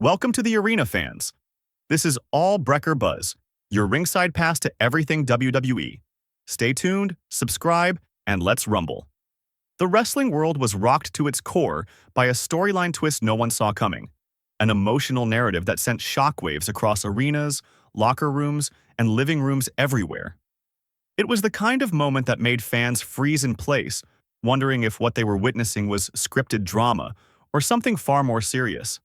Welcome to the arena, fans. This is all Brecker Buzz, your ringside pass to everything WWE. Stay tuned, subscribe, and let's rumble. The wrestling world was rocked to its core by a storyline twist no one saw coming, an emotional narrative that sent shockwaves across arenas, locker rooms, and living rooms everywhere. It was the kind of moment that made fans freeze in place, wondering if what they were witnessing was scripted drama or something far more serious.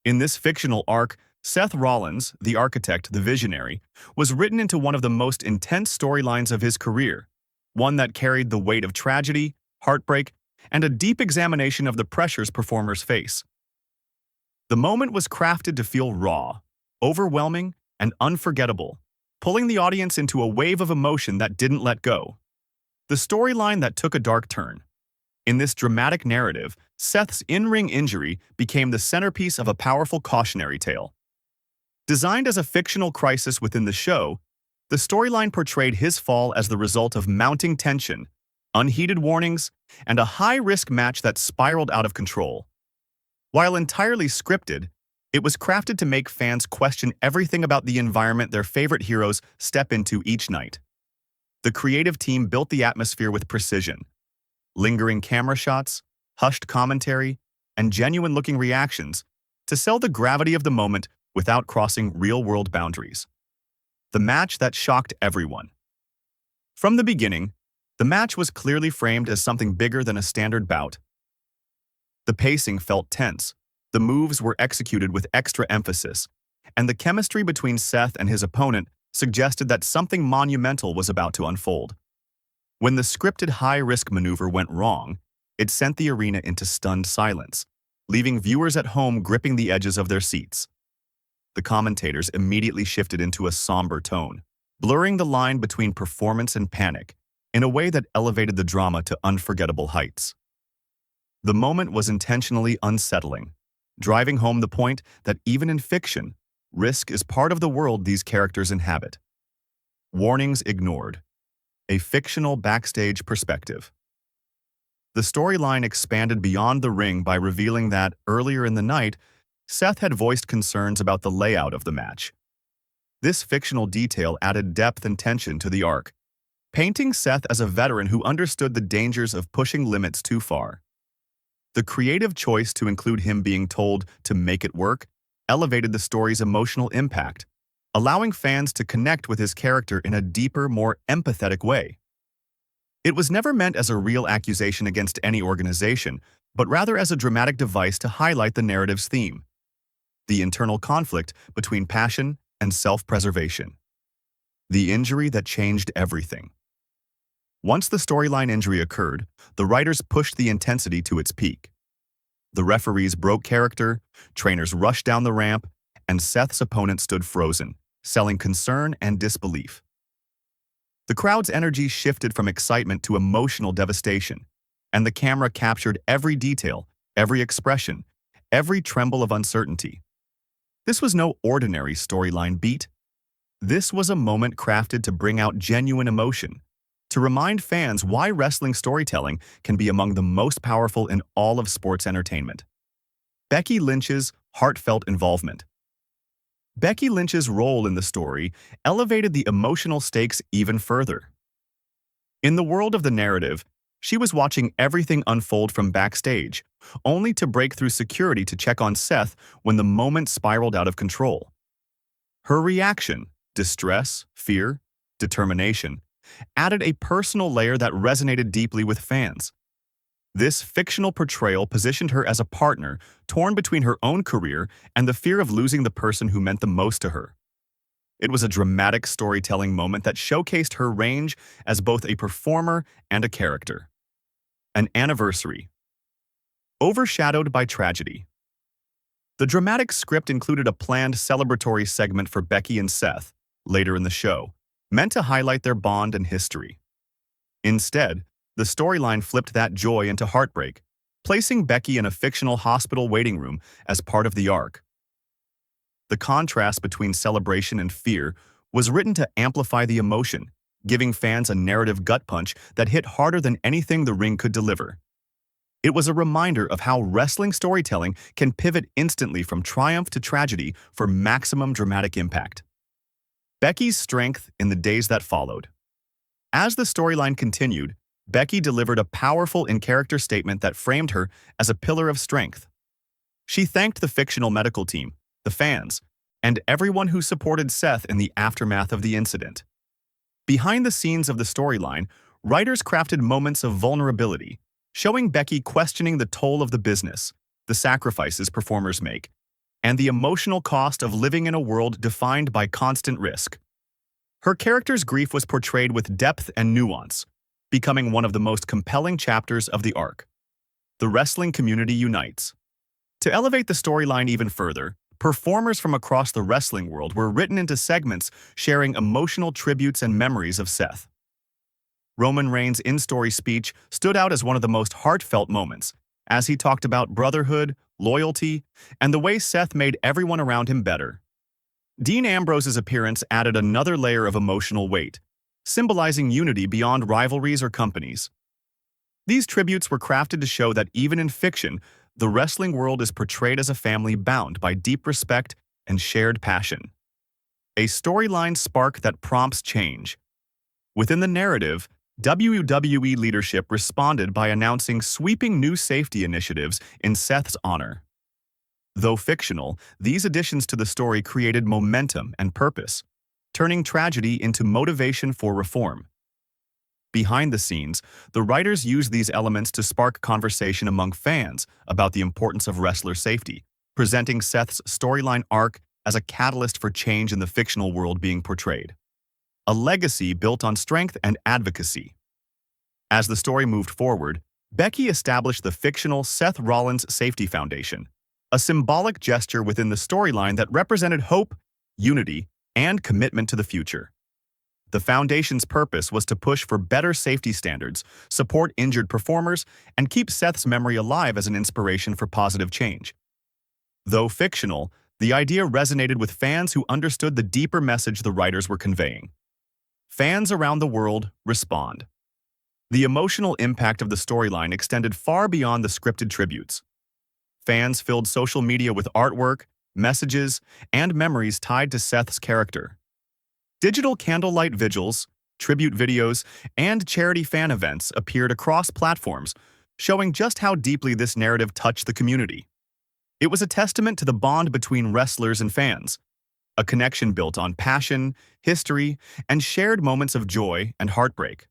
In this fictional arc, Seth Rollins, the architect, the visionary, was written into one of the most intense storylines of his career, one that carried the weight of tragedy, heartbreak, and a deep examination of the pressures performers face. The moment was crafted to feel raw, overwhelming, and unforgettable, pulling the audience into a wave of emotion that didn't let go. The storyline that took a dark turn. In this dramatic narrative, Seth's in-ring injury became the centerpiece of a powerful cautionary tale. Designed as a fictional crisis within the show, the storyline portrayed his fall as the result of mounting tension, unheeded warnings, and a high-risk match that spiraled out of control. While entirely scripted, it was crafted to make fans question everything about the environment their favorite heroes step into each night. The creative team built the atmosphere with precision. Lingering camera shots, hushed commentary, and genuine-looking reactions to sell the gravity of the moment without crossing real-world boundaries. The match that shocked everyone. From the beginning, the match was clearly framed as something bigger than a standard bout. The pacing felt tense, the moves were executed with extra emphasis, and the chemistry between Seth and his opponent suggested that something monumental was about to unfold. When the scripted high-risk maneuver went wrong, it sent the arena into stunned silence, leaving viewers at home gripping the edges of their seats. The commentators immediately shifted into a somber tone, blurring the line between performance and panic in a way that elevated the drama to unforgettable heights. The moment was intentionally unsettling, driving home the point that even in fiction, risk is part of the world these characters inhabit. Warnings ignored. A fictional backstage perspective. The storyline expanded beyond the ring by revealing that, earlier in the night, Seth had voiced concerns about the layout of the match. This fictional detail added depth and tension to the arc, painting Seth as a veteran who understood the dangers of pushing limits too far. The creative choice to include him being told to make it work elevated the story's emotional impact, allowing fans to connect with his character in a deeper, more empathetic way. It was never meant as a real accusation against any organization, but rather as a dramatic device to highlight the narrative's theme: the internal conflict between passion and self-preservation. The injury that changed everything. Once the storyline injury occurred, the writers pushed the intensity to its peak. The referees broke character, trainers rushed down the ramp, and Seth's opponent stood frozen, selling concern and disbelief. The crowd's energy shifted from excitement to emotional devastation, and the camera captured every detail, every expression, every tremble of uncertainty. This was no ordinary storyline beat. This was a moment crafted to bring out genuine emotion, to remind fans why wrestling storytelling can be among the most powerful in all of sports entertainment. Becky Lynch's heartfelt involvement. Becky Lynch's role in the story elevated the emotional stakes even further. In the world of the narrative, she was watching everything unfold from backstage, only to break through security to check on Seth when the moment spiraled out of control. Her reaction, distress, fear, determination, added a personal layer that resonated deeply with fans. This fictional portrayal positioned her as a partner torn between her own career and the fear of losing the person who meant the most to her. It was a dramatic storytelling moment that showcased her range as both a performer and a character. An anniversary. Overshadowed by tragedy. The dramatic script included a planned celebratory segment for Becky and Seth, later in the show, meant to highlight their bond and history. Instead, the storyline flipped that joy into heartbreak, placing Becky in a fictional hospital waiting room as part of the arc. The contrast between celebration and fear was written to amplify the emotion, giving fans a narrative gut punch that hit harder than anything the ring could deliver. It was a reminder of how wrestling storytelling can pivot instantly from triumph to tragedy for maximum dramatic impact. Becky's strength in the days that followed. As the storyline continued, Becky delivered a powerful in-character statement that framed her as a pillar of strength. She thanked the fictional medical team, the fans, and everyone who supported Seth in the aftermath of the incident. Behind the scenes of the storyline, writers crafted moments of vulnerability, showing Becky questioning the toll of the business, the sacrifices performers make, and the emotional cost of living in a world defined by constant risk. Her character's grief was portrayed with depth and nuance, becoming one of the most compelling chapters of the arc. The wrestling community unites. To elevate the storyline even further, performers from across the wrestling world were written into segments sharing emotional tributes and memories of Seth. Roman Reigns' in-story speech stood out as one of the most heartfelt moments, as he talked about brotherhood, loyalty, and the way Seth made everyone around him better. Dean Ambrose's appearance added another layer of emotional weight, symbolizing unity beyond rivalries or companies. These tributes were crafted to show that even in fiction, the wrestling world is portrayed as a family bound by deep respect and shared passion. A storyline spark that prompts change. Within the narrative, WWE leadership responded by announcing sweeping new safety initiatives in Seth's honor. Though fictional, these additions to the story created momentum and purpose, turning tragedy into motivation for reform. Behind the scenes, the writers used these elements to spark conversation among fans about the importance of wrestler safety, presenting Seth's storyline arc as a catalyst for change in the fictional world being portrayed. A legacy built on strength and advocacy. As the story moved forward, Becky established the fictional Seth Rollins Safety Foundation, a symbolic gesture within the storyline that represented hope, unity, and commitment to the future. The foundation's purpose was to push for better safety standards, support injured performers, and keep Seth's memory alive as an inspiration for positive change. Though fictional, the idea resonated with fans who understood the deeper message the writers were conveying. Fans around the world respond. The emotional impact of the storyline extended far beyond the scripted tributes. Fans filled social media with artwork, messages, and memories tied to Seth's character. Digital candlelight vigils, tribute videos, and charity fan events appeared across platforms, showing just how deeply this narrative touched the community. It was a testament to the bond between wrestlers and fans, a connection built on passion, history, and shared moments of joy and heartbreak.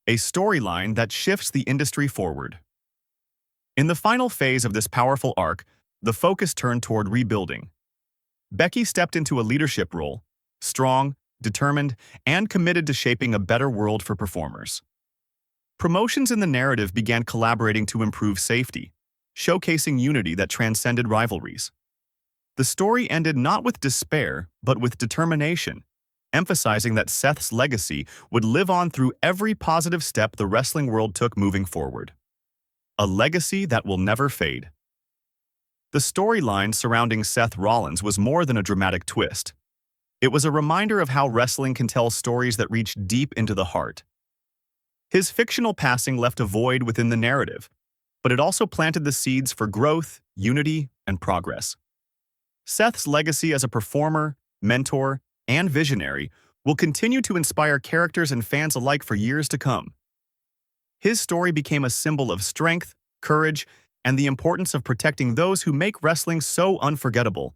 A storyline that shifts the industry forward. In the final phase of this powerful arc, the focus turned toward rebuilding. Becky stepped into a leadership role, strong, determined, and committed to shaping a better world for performers. Promotions in the narrative began collaborating to improve safety, showcasing unity that transcended rivalries. The story ended not with despair, but with determination, emphasizing that Seth's legacy would live on through every positive step the wrestling world took moving forward. A legacy that will never fade. The storyline surrounding Seth Rollins was more than a dramatic twist. It was a reminder of how wrestling can tell stories that reach deep into the heart. His fictional passing left a void within the narrative, but it also planted the seeds for growth, unity, and progress. Seth's legacy as a performer, mentor, and visionary will continue to inspire characters and fans alike for years to come. His story became a symbol of strength, courage, and the importance of protecting those who make wrestling so unforgettable.